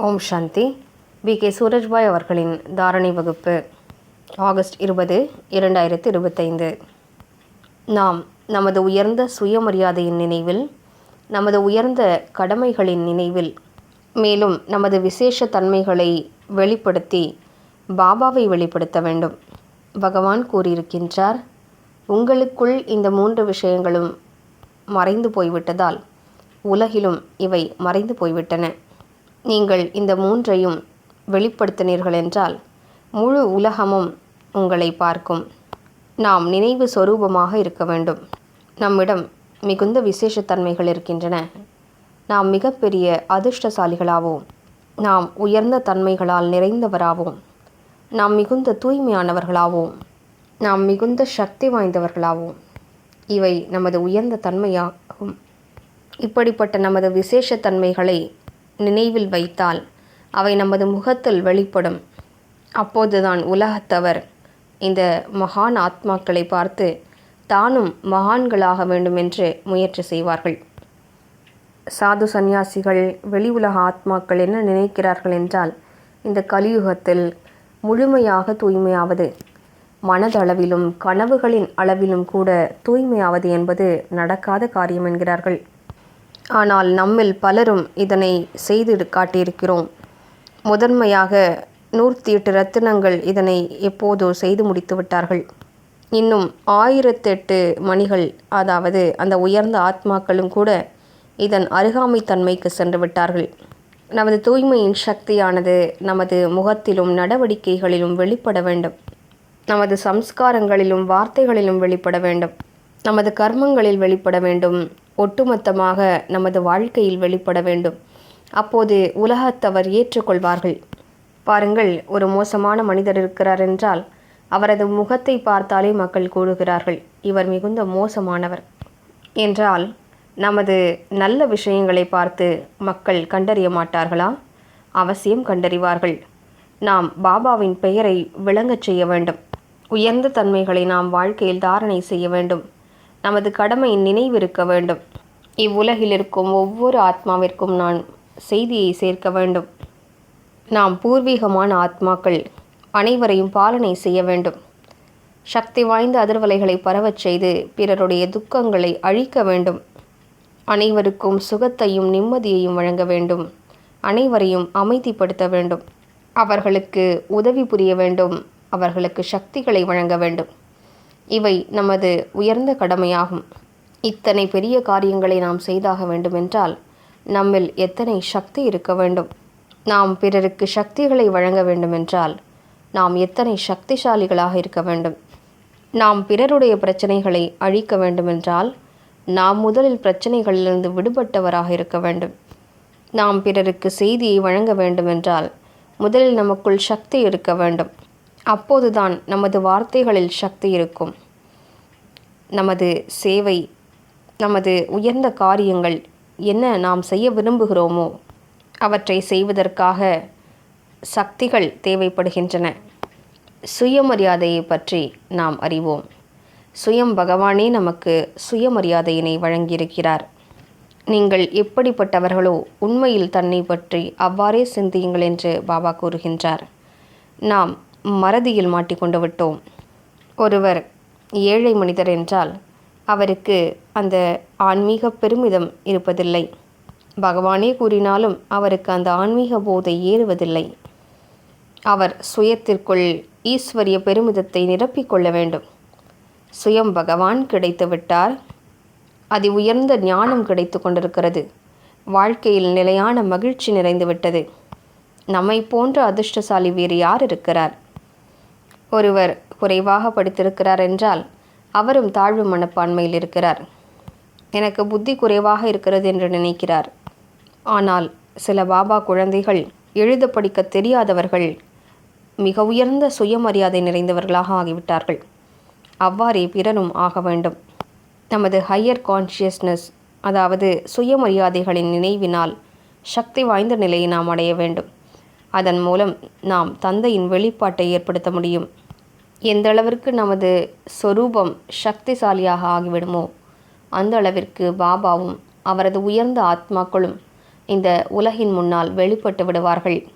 ஓம் சாந்தி. K Surajbhai அவர்களின் தாரணை வகுப்பு ஆகஸ்ட் 20, 2025. நாம் நமது உயர்ந்த சுயமரியாதையின் நினைவில், நமது உயர்ந்த கடமைகளின் நினைவில், மேலும் நமது விசேஷ தன்மைகளை வெளிப்படுத்தி பாபாவை வெளிப்படுத்த வேண்டும். பகவான் கூறியிருக்கின்றார், உங்களுக்குள் இந்த 3 விஷயங்களும் மறைந்து போய்விட்டதால் உலகிலும் இவை மறைந்து போய்விட்டன. நீங்கள் இந்த 3ஐயும் வெளிப்படுத்தினீர்கள் என்றால் முழு உலகமும் உங்களை பார்க்கும். நாம் நினைவு சொரூபமாக இருக்க வேண்டும். நம்மிடம் மிகுந்த விசேஷத்தன்மைகள் இருக்கின்றன. நாம் மிகப்பெரிய அதிர்ஷ்டசாலிகளாவோம். நாம் உயர்ந்த தன்மைகளால் நிறைந்தவராவோம். நாம் மிகுந்த தூய்மையானவர்களாவோம். நாம் மிகுந்த சக்தி வாய்ந்தவர்களாவோம். இவை நமது உயர்ந்த தன்மையாகும். இப்படிப்பட்ட நமது விசேஷத்தன்மைகளை நினைவில் வைத்தால் அவை நமது முகத்தில் வெளிப்படும். அப்போதுதான் உலகத்தவர் இந்த மகான் ஆத்மாக்களை பார்த்து தானும் மகான்களாக வேண்டுமென்று முயற்சி செய்வார்கள். சாது சந்நியாசிகள், வெளி உலக ஆத்மாக்கள் என்ன நினைக்கிறார்கள் என்றால், இந்த கலியுகத்தில் முழுமையாக தூய்மையாவது, மனதளவிலும் கனவுகளின் அளவிலும் கூட தூய்மையாவது என்பது நடக்காத காரியம் என்கிறார்கள். ஆனால் நம்மில் பலரும் இதனை செய்து காட்டியிருக்கிறோம். முதன்மையாக 108 ரத்தினங்கள் இதனை எப்போதோ செய்து முடித்து விட்டார்கள். இன்னும் 1008 மணிகள், அதாவது அந்த உயர்ந்த ஆத்மாக்களும் கூட இதன் அருகாமை தன்மைக்கு சென்று விட்டார்கள். நமது தூய்மையின் சக்தியானது நமது முகத்திலும் நடவடிக்கைகளிலும் வெளிப்பட வேண்டும். நமது சம்ஸ்காரங்களிலும் வார்த்தைகளிலும் வெளிப்பட வேண்டும். நமது கர்மங்களில் வெளிப்பட வேண்டும். ஒட்டுமொத்தமாக நமது வாழ்க்கையில் வெளிப்பட வேண்டும். அப்போது உலகத்தவர் ஏற்றுக்கொள்வார்கள். பாருங்கள், ஒரு மோசமான மனிதர் இருக்கிறார் என்றால் அவரது முகத்தை பார்த்தாலே மக்கள் கூறுகிறார்கள், இவர் மிகுந்த மோசமானவர் என்றால் நமது நல்ல விஷயங்களை பார்த்து மக்கள் கண்டறிய மாட்டார்களா? அவசியம் கண்டறிவார்கள். நாம் பாபாவின் பெயரை விளங்கச் செய்ய வேண்டும். உயர்ந்த தன்மைகளை நாம் வாழ்க்கையில் தாரணை செய்ய வேண்டும். நமது கடமையின் நினைவிருக்க வேண்டும். இவ்வுலகில் இருக்கும் ஒவ்வொரு ஆத்மாவிற்கும் நான் செய்தியை சேர்க்க வேண்டும். நாம் பூர்வீகமான ஆத்மாக்கள் அனைவரையும் பாலனை செய்ய வேண்டும். சக்தி வாய்ந்த அதிர்வலைகளை பரவச் செய்து பிறருடைய துக்கங்களை அழிக்க வேண்டும். அனைவருக்கும் சுகத்தையும் நிம்மதியையும் வழங்க வேண்டும். அனைவரையும் அமைதிப்படுத்த வேண்டும். அவர்களுக்கு உதவி புரிய வேண்டும். அவர்களுக்கு சக்திகளை வழங்க வேண்டும். இவை நமது உயர்ந்த கடமையாகும். இத்தனை பெரிய காரியங்களை நாம் செய்தாக வேண்டுமென்றால் நம்மில் எத்தனை சக்தி இருக்க வேண்டும். நாம் பிறருக்கு சக்திகளை வழங்க வேண்டுமென்றால் நாம் எத்தனை சக்திசாலிகளாக இருக்க வேண்டும். நாம் பிறருடைய பிரச்சனைகளை அழிக்க வேண்டுமென்றால் நாம் முதலில் பிரச்சனைகளிலிருந்து விடுபட்டவராக இருக்க வேண்டும். நாம் பிறருக்கு செய்தியை வழங்க வேண்டுமென்றால் முதலில் நமக்குள் சக்தி இருக்க வேண்டும். அப்போதுதான் நமது வார்த்தைகளில் சக்தி இருக்கும். நமது சேவை, நமது உயர்ந்த காரியங்கள் என்ன நாம் செய்ய விரும்புகிறோமோ அவற்றை செய்வதற்காக சக்திகள் தேவைப்படுகின்றன. சுயமரியாதையை பற்றி நாம் அறிவோம். சுயம் பகவானே நமக்கு சுயமரியாதையினை வழங்கியிருக்கிறார். நீங்கள் எப்படிப்பட்டவர்களோ உண்மையில் தன்னை பற்றி அவ்வாறே சிந்தியுங்கள் என்று பாபா கூறுகின்றார். நாம் மறதியில் மாட்டிக்கொண்டு விட்டோம். ஒருவர் ஏழை மனிதர் என்றால் அவருக்கு அந்த ஆன்மீக பெருமிதம் இருப்பதில்லை. பகவானே கூறினாலும் அவருக்கு அந்த ஆன்மீக போதை ஏறுவதில்லை. அவர் சுயத்திற்குள் ஈஸ்வரிய பெருமிதத்தை நிரப்பிக்கொள்ள வேண்டும். சுயம் பகவான் கிடைத்து விட்டார். அதி உயர்ந்த ஞானம் கிடைத்து கொண்டிருக்கிறது. வாழ்க்கையில் நிலையான மகிழ்ச்சி நிறைந்து விட்டது. நம்மை போன்ற அதிர்ஷ்டசாலி வேறு யார் இருக்கிறார்? ஒருவர் குறைவாக படித்திருக்கிறார் என்றால் அவரும் தாழ்வு மனப்பான்மையில் இருக்கிறார். எனக்கு புத்தி குறைவாக இருக்கிறது என்று நினைக்கிறார். ஆனால் சில பாபா குழந்தைகள், எழுத படிக்க தெரியாதவர்கள், மிக உயர்ந்த சுயமரியாதை நிறைந்தவர்களாக ஆகிவிட்டார்கள். அவ்வாறே பிறரும் ஆக வேண்டும். நமது ஹையர் கான்ஷியஸ்னஸ், அதாவது சுயமரியாதைகளின் நினைவினால் சக்தி வாய்ந்த நிலையை நாம் அடைய வேண்டும். அதன் மூலம் நாம் தந்தையின் வெளிப்பாட்டை ஏற்படுத்த முடியும். எந்த அளவிற்கு நமது சொரூபம் சக்திசாலியாக ஆகிவிடுமோ அந்த அளவிற்கு பாபாவும் அவரது உயர்ந்த ஆத்மாக்களும் இந்த உலகின் முன்னால் வெளிப்பட்டு விடுவார்கள்.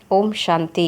ஓம் சாந்தி.